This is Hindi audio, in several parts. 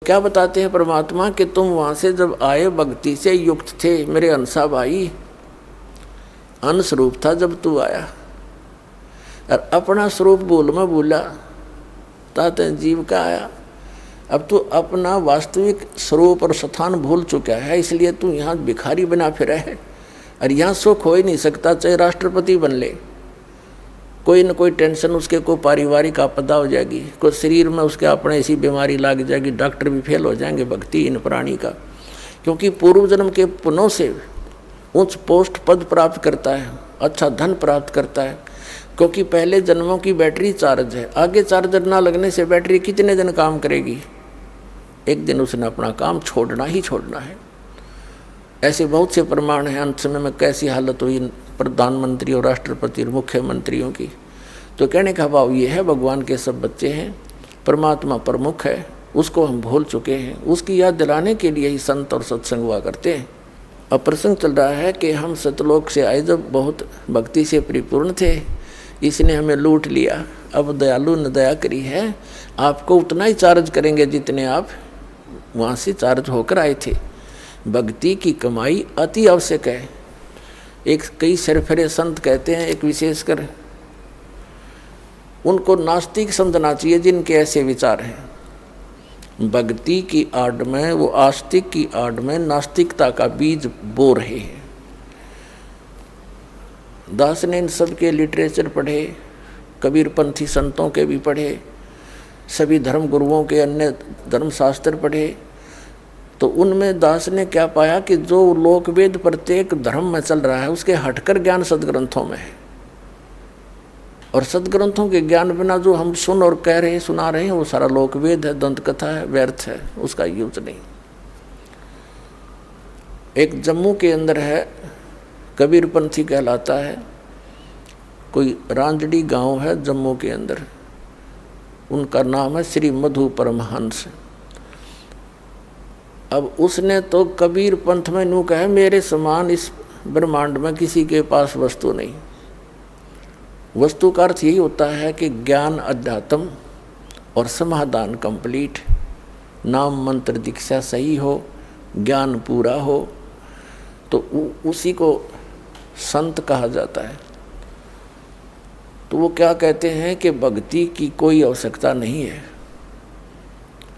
क्या बताते हैं परमात्मा कि तुम वहां से जब आए भक्ति से युक्त थे मेरे अंसा भाई, अन्न स्वरूप था जब तू आया और अपना स्वरूप भूल में भूला ताते जीव का आया। अब तू अपना वास्तविक स्वरूप और स्थान भूल चुका है, इसलिए तू यहाँ भिखारी बना फिरा है और यहाँ सुख हो ही नहीं सकता, चाहे राष्ट्रपति बन ले। कोई न कोई टेंशन उसके को पारिवारिक आपदा हो जाएगी, कोई शरीर में उसके अपने ऐसी बीमारी लग जाएगी, डॉक्टर भी फेल हो जाएंगे भक्तिहीन प्राणी का। क्योंकि पूर्व जन्म के पुण्यों से उच्च पोस्ट पद प्राप्त करता है, अच्छा धन प्राप्त करता है, क्योंकि पहले जन्मों की बैटरी चार्ज है। आगे चार्जर ना लगने से बैटरी कितने दिन काम करेगी, एक दिन उसने अपना काम छोड़ना ही छोड़ना है। ऐसे बहुत से प्रमाण हैं। अंत समय में कैसी हालत हुई प्रधानमंत्री और राष्ट्रपति और मुख्यमंत्रियों की। तो कहने का भाव ये है, भगवान के सब बच्चे हैं, परमात्मा प्रमुख है, उसको हम भूल चुके हैं। उसकी याद दिलाने के लिए ही संत और सत्संग हुआ करते हैं। अब प्रसंग चल रहा है कि हम सतलोक से आए जब बहुत भक्ति से परिपूर्ण थे, इसने हमें लूट लिया। अब दयालु ने दया करी है, आपको उतना ही चार्ज करेंगे जितने आप वहाँ से चार्ज होकर आए थे। भक्ति की कमाई अति आवश्यक है। एक कई सरफरे संत कहते हैं, एक विशेषकर उनको नास्तिक समझना चाहिए जिनके ऐसे विचार हैं। भक्ति की आड़ में, वो आस्तिक की आड़ में नास्तिकता का बीज बो रहे हैं। दास ने इन सब के लिटरेचर पढ़े, कबीरपंथी संतों के भी पढ़े, सभी धर्म गुरुओं के अन्य धर्मशास्त्र पढ़े। तो उनमें दास ने क्या पाया कि जो लोकवेद प्रत्येक धर्म में चल रहा है उसके हटकर ज्ञान सदग्रंथों में है। और सदग्रंथों के ज्ञान बिना जो हम सुन और कह रहे हैं, सुना रहे हैं, वो सारा लोकवेद है, दंत कथा है, व्यर्थ है, उसका यूज नहीं। एक जम्मू के अंदर है, कबीरपंथी कहलाता है, कोई रांजड़ी गांव है जम्मू के अंदर, उनका नाम है श्री मधु परमहंस। अब उसने तो कबीर पंथ में नू कहे, मेरे समान इस ब्रह्मांड में किसी के पास वस्तु नहीं। वस्तु का अर्थ यही होता है कि ज्ञान अध्यात्म और समाधान कंप्लीट, नाम मंत्र दीक्षा सही हो, ज्ञान पूरा हो, तो उसी को संत कहा जाता है। तो वो क्या कहते हैं कि भक्ति की कोई आवश्यकता नहीं है,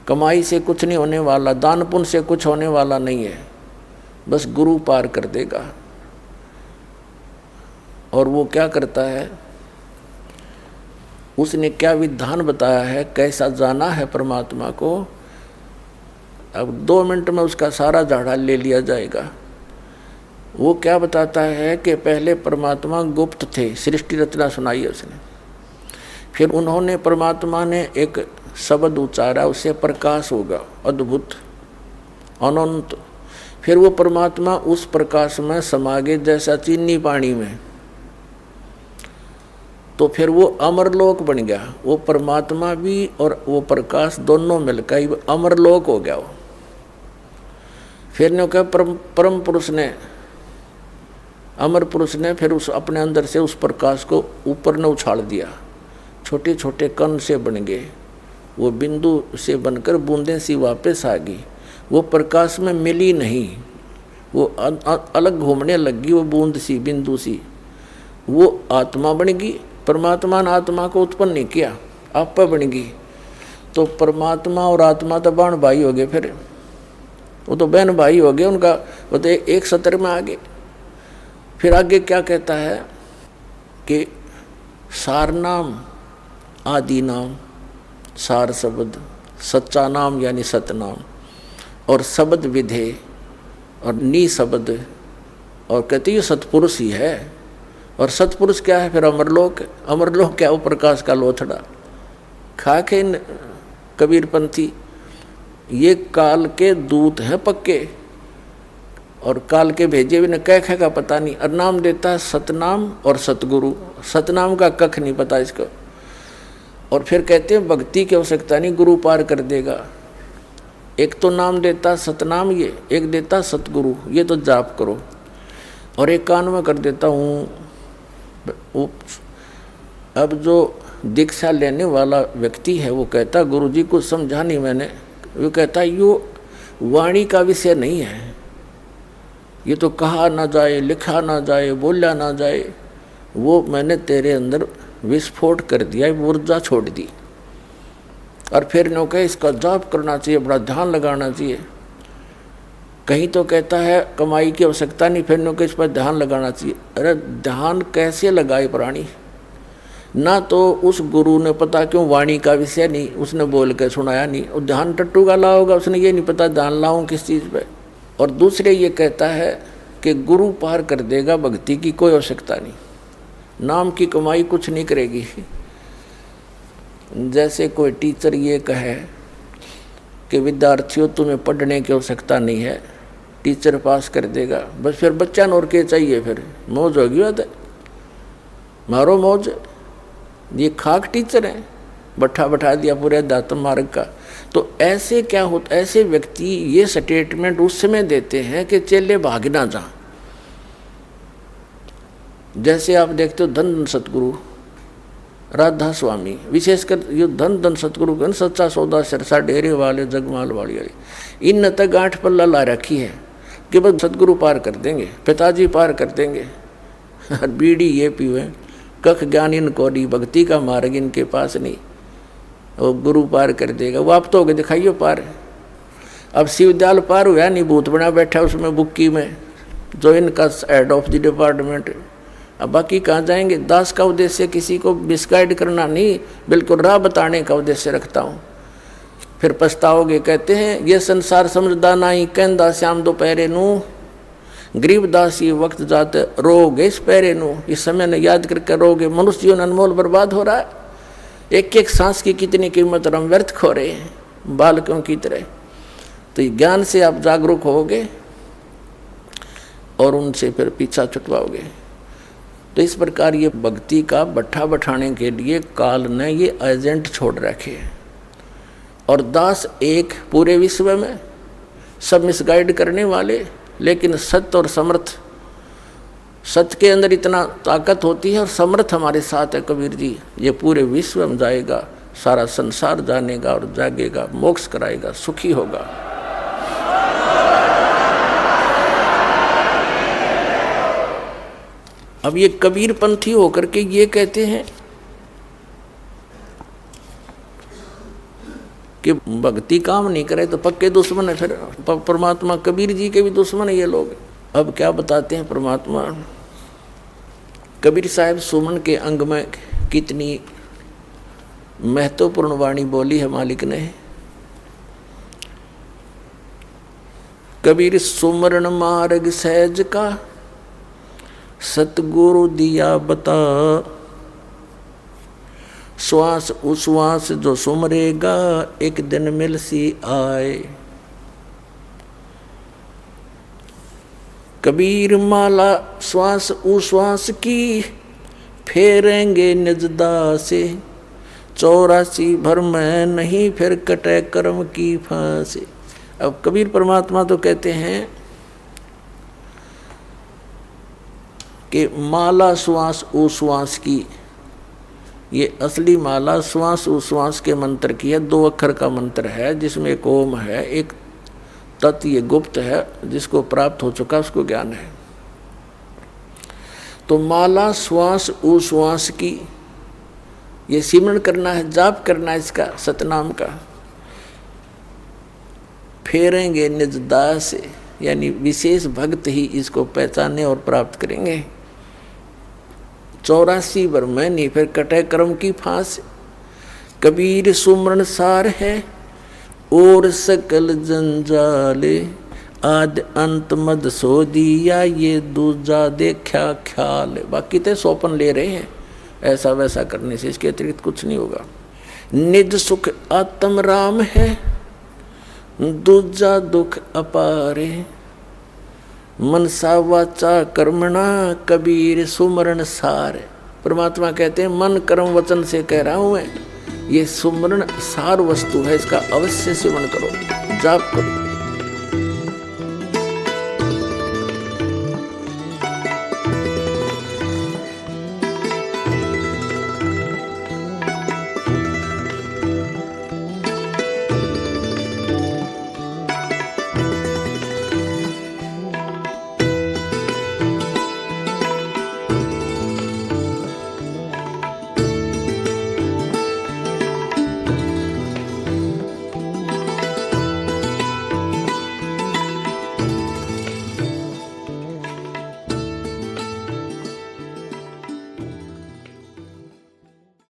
कमाई से कुछ नहीं होने वाला, दान पुण्य से कुछ होने वाला नहीं है, बस गुरु पार कर देगा। और वो क्या करता है, उसने क्या विधान बताया है, कैसा जाना है परमात्मा को। अब 2 मिनट में उसका सारा झाड़ा ले लिया जाएगा। वो क्या बताता है कि पहले परमात्मा गुप्त थे, सृष्टि रचना सुनाई है उसने। फिर उन्होंने, परमात्मा ने एक शब्द उच्चारा, उससे प्रकाश होगा, अद्भुत अनंत। फिर वो परमात्मा उस प्रकाश में समा गए जैसा चीनी पानी में। तो फिर वो अमरलोक बन गया। वो परमात्मा भी और वो प्रकाश दोनों मिलकर अमरलोक हो गया वो। फिर ने कहा परम पुरुष ने, अमर पुरुष ने फिर उस अपने अंदर से उस प्रकाश को ऊपर न उछाल दिया, छोटे छोटे कण से बन गए, वो बिंदु से बनकर बूंदें सी वापस आ गई। वो प्रकाश में मिली नहीं, वो अलग घूमने लगी, वो बूंद सी बिंदु सी, वो आत्मा बन गई। परमात्मा ने आत्मा को उत्पन्न नहीं किया, आप बन गई। तो परमात्मा और आत्मा तो बहन भाई हो गए, फिर वो तो बहन भाई हो गए उनका, वो तो एक सत्र में आ गए। फिर आगे क्या कहता है कि सार नाम आदि नाम, सार शब्द, सच्चा नाम यानी सतनाम, और शब्द विधे और नी शब्द, और कहती है सतपुरुष ही है। और सतपुरुष क्या है, फिर अमरलोक। अमरलोक क्या, वो प्रकाश का लोथड़ा। खाके कबीरपंथी, ये काल के दूत हैं पक्के, और काल के भेजे हुए ने कह का पता नहीं, और नाम देता है सतनाम और सतगुरु। सतनाम का कख नहीं पता इसको। और फिर कहते हैं भक्ति की आवश्यकता नहीं, गुरु पार कर देगा। एक तो नाम देता सतनाम, ये एक देता सतगुरु, ये तो जाप करो, और एक कान में कर देता हूँ। अब जो दीक्षा लेने वाला व्यक्ति है वो कहता गुरु जी को समझा नहीं मैंने, वो कहता है यो वाणी का विषय नहीं है, ये तो कहा ना जाए, लिखा ना जाए, बोला ना जाए, वो मैंने तेरे अंदर विस्फोट कर दिया, ऊर्जा छोड़ दी। और फिर नो कहे इसका जाप करना चाहिए, बड़ा ध्यान लगाना चाहिए। कहीं तो कहता है कमाई की आवश्यकता नहीं, फिर नो कहे इस पर ध्यान लगाना चाहिए। अरे ध्यान कैसे लगाए प्राणी? ना तो उस गुरु ने पता क्यों वाणी का विषय नहीं, उसने बोल के सुनाया नहीं, और ध्यान टट्टू का लाओगा, उसने ये नहीं पता ध्यान लाऊं किस चीज़ पे। और दूसरे ये कहता है कि गुरु पार कर देगा, भक्ति की कोई आवश्यकता नहीं, नाम की कमाई कुछ नहीं करेगी। जैसे कोई टीचर ये कहे कि विद्यार्थियों तुम्हें पढ़ने की आवश्यकता नहीं है, टीचर पास कर देगा, बस फिर बच्चा और के चाहिए, फिर मौज होगी बात है, मारो मौज। ये खाक टीचर है, बैठा दिया पूरे अध्यात्म मार्ग का। तो ऐसे क्या होता, ऐसे व्यक्ति ये स्टेटमेंट उस समय देते हैं कि चेले भाग ना जा। जैसे आप देखते हो धन सतगुरु राधा स्वामी, विशेषकर ये धन सतगुरु का सच्चा सौदा सरसा डेरे वाले जगमाल वाली इन तक गांठ पल्ला ला रखी है कि बस सतगुरु पार कर देंगे, पिताजी पार कर देंगे। बीड़ी ये पीवे, कख ज्ञान इनको नहीं, भक्ति का मार्ग इनके पास नहीं, वो गुरु पार कर देगा। वो आप तो हो गए दिखाइयो पार। अब शिवदयाल पार हुआ नहीं, भूत बना बैठा उसमें बुक्की में, जो इनका हेड ऑफ द डिपार्टमेंट। अब बाकी कहाँ जाएंगे? दास का उद्देश्य किसी को मिसगाइड करना नहीं, बिल्कुल राह बताने का उद्देश्य रखता हूँ। फिर पछताओगे। कहते हैं ये संसार समझदा नहीं, कहंदा श्याम दोपहरे नू, गरीबदास ये वक्त जाते रोगे इस पैरे नू। इस समय ने याद करके रोगे। मनुष्य जीवन अनमोल बर्बाद हो रहा है, एक एक सांस की कितनी कीमत हम व्यर्थ खो रहे हैं बालकों की तरह। तो ज्ञान से आप जागरूक होगे और उनसे फिर पीछा छुटवाओगे। तो इस प्रकार ये भक्ति का बट्ठा बैठाने के लिए काल ने ये एजेंट छोड़ रखे हैं। और दास एक पूरे विश्व में सब मिसगाइड करने वाले, लेकिन सत्य और समर्थ, सत्य के अंदर इतना ताकत होती है और समर्थ हमारे साथ है कबीर जी। ये पूरे विश्व में जाएगा, सारा संसार जानेगा और जागेगा, मोक्ष कराएगा, सुखी होगा। अब ये कबीर पंथी होकर के ये कहते हैं कि भक्ति काम नहीं करे तो पक्के दुश्मन है। फिर परमात्मा कबीर जी के भी दुश्मन है ये लोग। अब क्या बताते हैं परमात्मा? कबीर साहब सुमन के अंग में कितनी महत्वपूर्ण वाणी बोली है मालिक ने। कबीर सुमरण मार्ग सहज का, सतगुरु दिया बता, श्वास उश्वास जो सुमरेगा, एक दिन मिल सी आए। कबीर माला श्वास उश्वास की, फेरेंगे निजदा से, 84 भर में नहीं फिर कटे कर्म की फांसी। अब कबीर परमात्मा तो कहते हैं कि माला श्वास उश्वास की, ये असली माला श्वास उश्वास के मंत्र की है। 2 अक्षर का मंत्र है जिसमें एक ओम है, एक तत्, ये गुप्त है, जिसको प्राप्त हो चुका उसको ज्ञान है। तो माला श्वास उश्वास की, ये सिमरन करना है, जाप करना है इसका, सतनाम का। फेरेंगे निज दास से, यानी विशेष भक्त ही इसको पहचाने और प्राप्त करेंगे। 84 भर में नहीं फिर कटे कर्म की फांस। कबीर सुमरण सार है और सकल जंजाले, आद अंत मद सो दिया, ये दूजा देखा ख्याल। बाकी तो सोपन ले रहे हैं, ऐसा वैसा करने से, इसके अतिरिक्त कुछ नहीं होगा। निज सुख आत्म राम है, दूजा दुख अपारे, मनसा वाचा कर्मणा, कबीर सुमरण सार। परमात्मा कहते हैं मन कर्म वचन से कह रहा हूं मैं, ये सुमरण सार वस्तु है, इसका अवश्य सेवन करो, जाप करो।